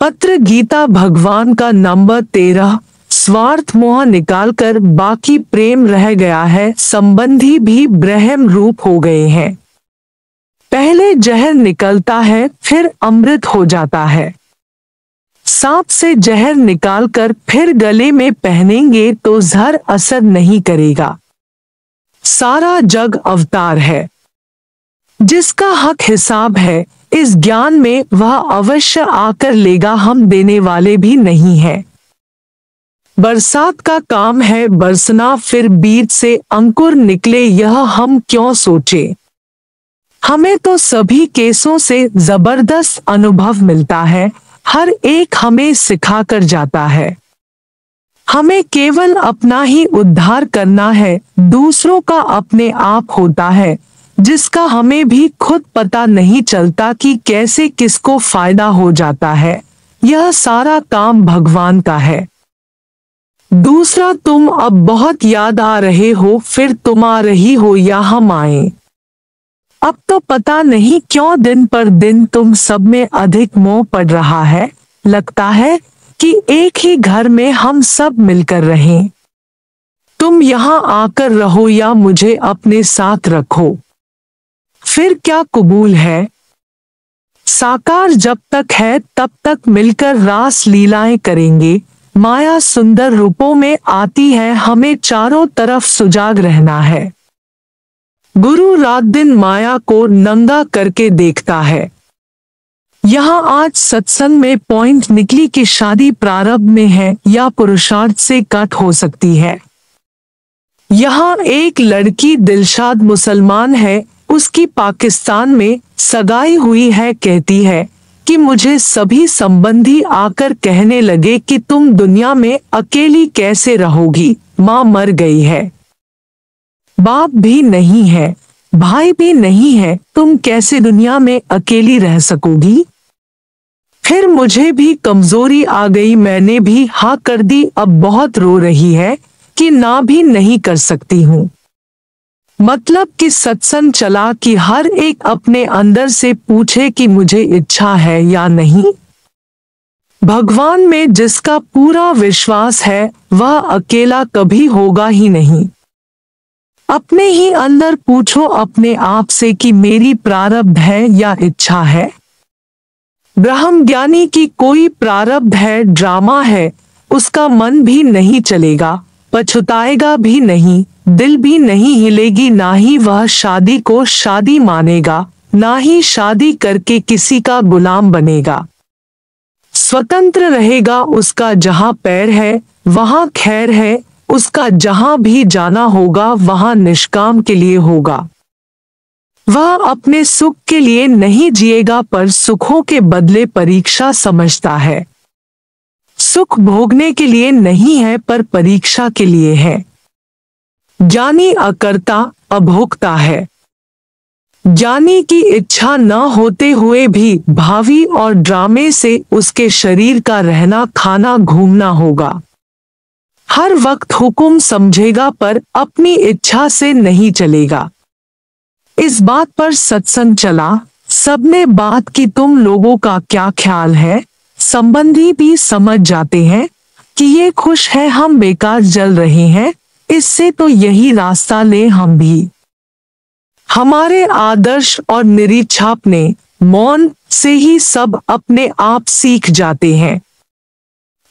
पत्र गीता भगवान का नंबर 13। स्वार्थ मोह निकालकर बाकी प्रेम रह गया है, संबंधी भी ब्रह्म रूप हो गए हैं। पहले जहर निकलता है फिर अमृत हो जाता है। सांप से जहर निकालकर फिर गले में पहनेंगे तो जहर असर नहीं करेगा। सारा जग अवतार है। जिसका हक हिसाब है इस ज्ञान में वह अवश्य आकर लेगा, हम देने वाले भी नहीं हैं। बरसात का काम है बरसना, फिर बीज से अंकुर निकले यह हम क्यों सोचे। हमें तो सभी केसों से जबरदस्त अनुभव मिलता है, हर एक हमें सिखा कर जाता है। हमें केवल अपना ही उद्धार करना है, दूसरों का अपने आप होता है, जिसका हमें भी खुद पता नहीं चलता कि कैसे किसको फायदा हो जाता है। यह सारा काम भगवान का है। दूसरा, तुम अब बहुत याद आ रहे हो, फिर तुम आ रही हो या हम आए। अब तो पता नहीं क्यों दिन पर दिन तुम सब में अधिक मोह पड़ रहा है। लगता है कि एक ही घर में हम सब मिलकर रहें। तुम यहाँ आकर रहो या मुझे अपने साथ रखो, फिर क्या कबूल है। साकार जब तक है तब तक मिलकर रास लीलाएं करेंगे। माया सुंदर रूपों में आती है, हमें चारों तरफ सुजाग रहना है। गुरु रात दिन माया को नंगा करके देखता है। यहाँ आज सत्संग में पॉइंट निकली कि शादी प्रारब्ध में है या पुरुषार्थ से कट हो सकती है। यहाँ एक लड़की दिलशाद मुसलमान है, उसकी पाकिस्तान में सगाई हुई है। कहती है कि मुझे सभी संबंधी आकर कहने लगे कि तुम दुनिया में अकेली कैसे रहोगी, माँ मर गई है, बाप भी नहीं है, भाई भी नहीं है, तुम कैसे दुनिया में अकेली रह सकोगी। फिर मुझे भी कमजोरी आ गई, मैंने भी हाँ कर दी। अब बहुत रो रही है कि ना भी नहीं कर सकती हूँ। मतलब कि सत्संग चला कि हर एक अपने अंदर से पूछे कि मुझे इच्छा है या नहीं। भगवान में जिसका पूरा विश्वास है वह अकेला कभी होगा ही नहीं। अपने ही अंदर पूछो अपने आप से कि मेरी प्रारब्ध है या इच्छा है। ब्रह्म ज्ञानी की कोई प्रारब्ध है, ड्रामा है, उसका मन भी नहीं चलेगा, पछताएगा भी नहीं, दिल भी नहीं हिलेगी, ना ही वह शादी को शादी मानेगा, ना ही शादी करके किसी का गुलाम बनेगा। स्वतंत्र रहेगा, उसका जहां पैर है वहां खैर है, उसका जहां भी जाना होगा वहां निष्काम के लिए होगा। वह अपने सुख के लिए नहीं जिएगा पर सुखों के बदले परीक्षा समझता है। सुख भोगने के लिए नहीं है पर परीक्षा के लिए है। ज्ञानी अकर्ता अभोक्ता है। ज्ञानी की इच्छा न होते हुए भी भावी और ड्रामे से उसके शरीर का रहना खाना घूमना होगा। हर वक्त हुक्म समझेगा पर अपनी इच्छा से नहीं चलेगा। इस बात पर सत्संग चला, सबने बात की तुम लोगों का क्या ख्याल है। संबंधी भी समझ जाते हैं कि ये खुश है, हम बेकार जल रहे हैं, इससे तो यही रास्ता ले हम भी। हमारे आदर्श और निरीक्षाप ने मौन से ही सब अपने आप सीख जाते हैं।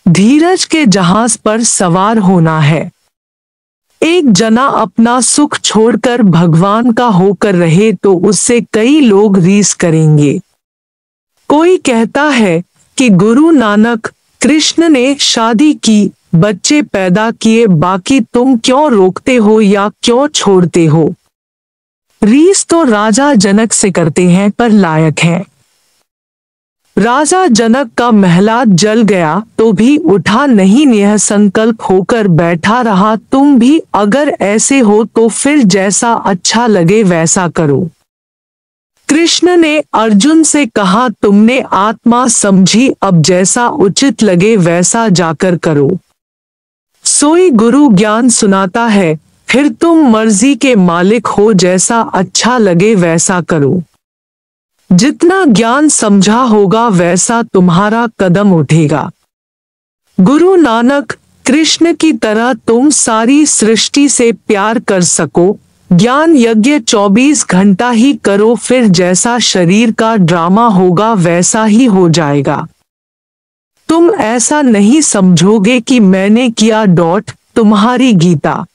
धीरज के जहाज पर सवार होना है। एक जना अपना सुख छोड़कर भगवान का होकर रहे तो उससे कई लोग रीस करेंगे। कोई कहता है कि गुरु नानक कृष्ण ने शादी की, बच्चे पैदा किए, बाकी तुम क्यों रोकते हो या क्यों छोड़ते हो। रीस तो राजा जनक से करते हैं पर लायक है। राजा जनक का महल जल गया तो भी उठा नहीं, यह संकल्प होकर बैठा रहा, तुम भी अगर ऐसे हो तो फिर जैसा अच्छा लगे वैसा करो। कृष्ण ने अर्जुन से कहा, तुमने आत्मा समझी, अब जैसा उचित लगे वैसा जाकर करो। सोई गुरु ज्ञान सुनाता है, फिर तुम मर्जी के मालिक हो, जैसा अच्छा लगे वैसा करो। जितना ज्ञान समझा होगा वैसा तुम्हारा कदम उठेगा। गुरु नानक, कृष्ण की तरह तुम सारी सृष्टि से प्यार कर सको। ज्ञान यज्ञ 24 घंटा ही करो, फिर जैसा शरीर का ड्रामा होगा वैसा ही हो जाएगा। तुम ऐसा नहीं समझोगे कि मैंने किया। तुम्हारी गीता।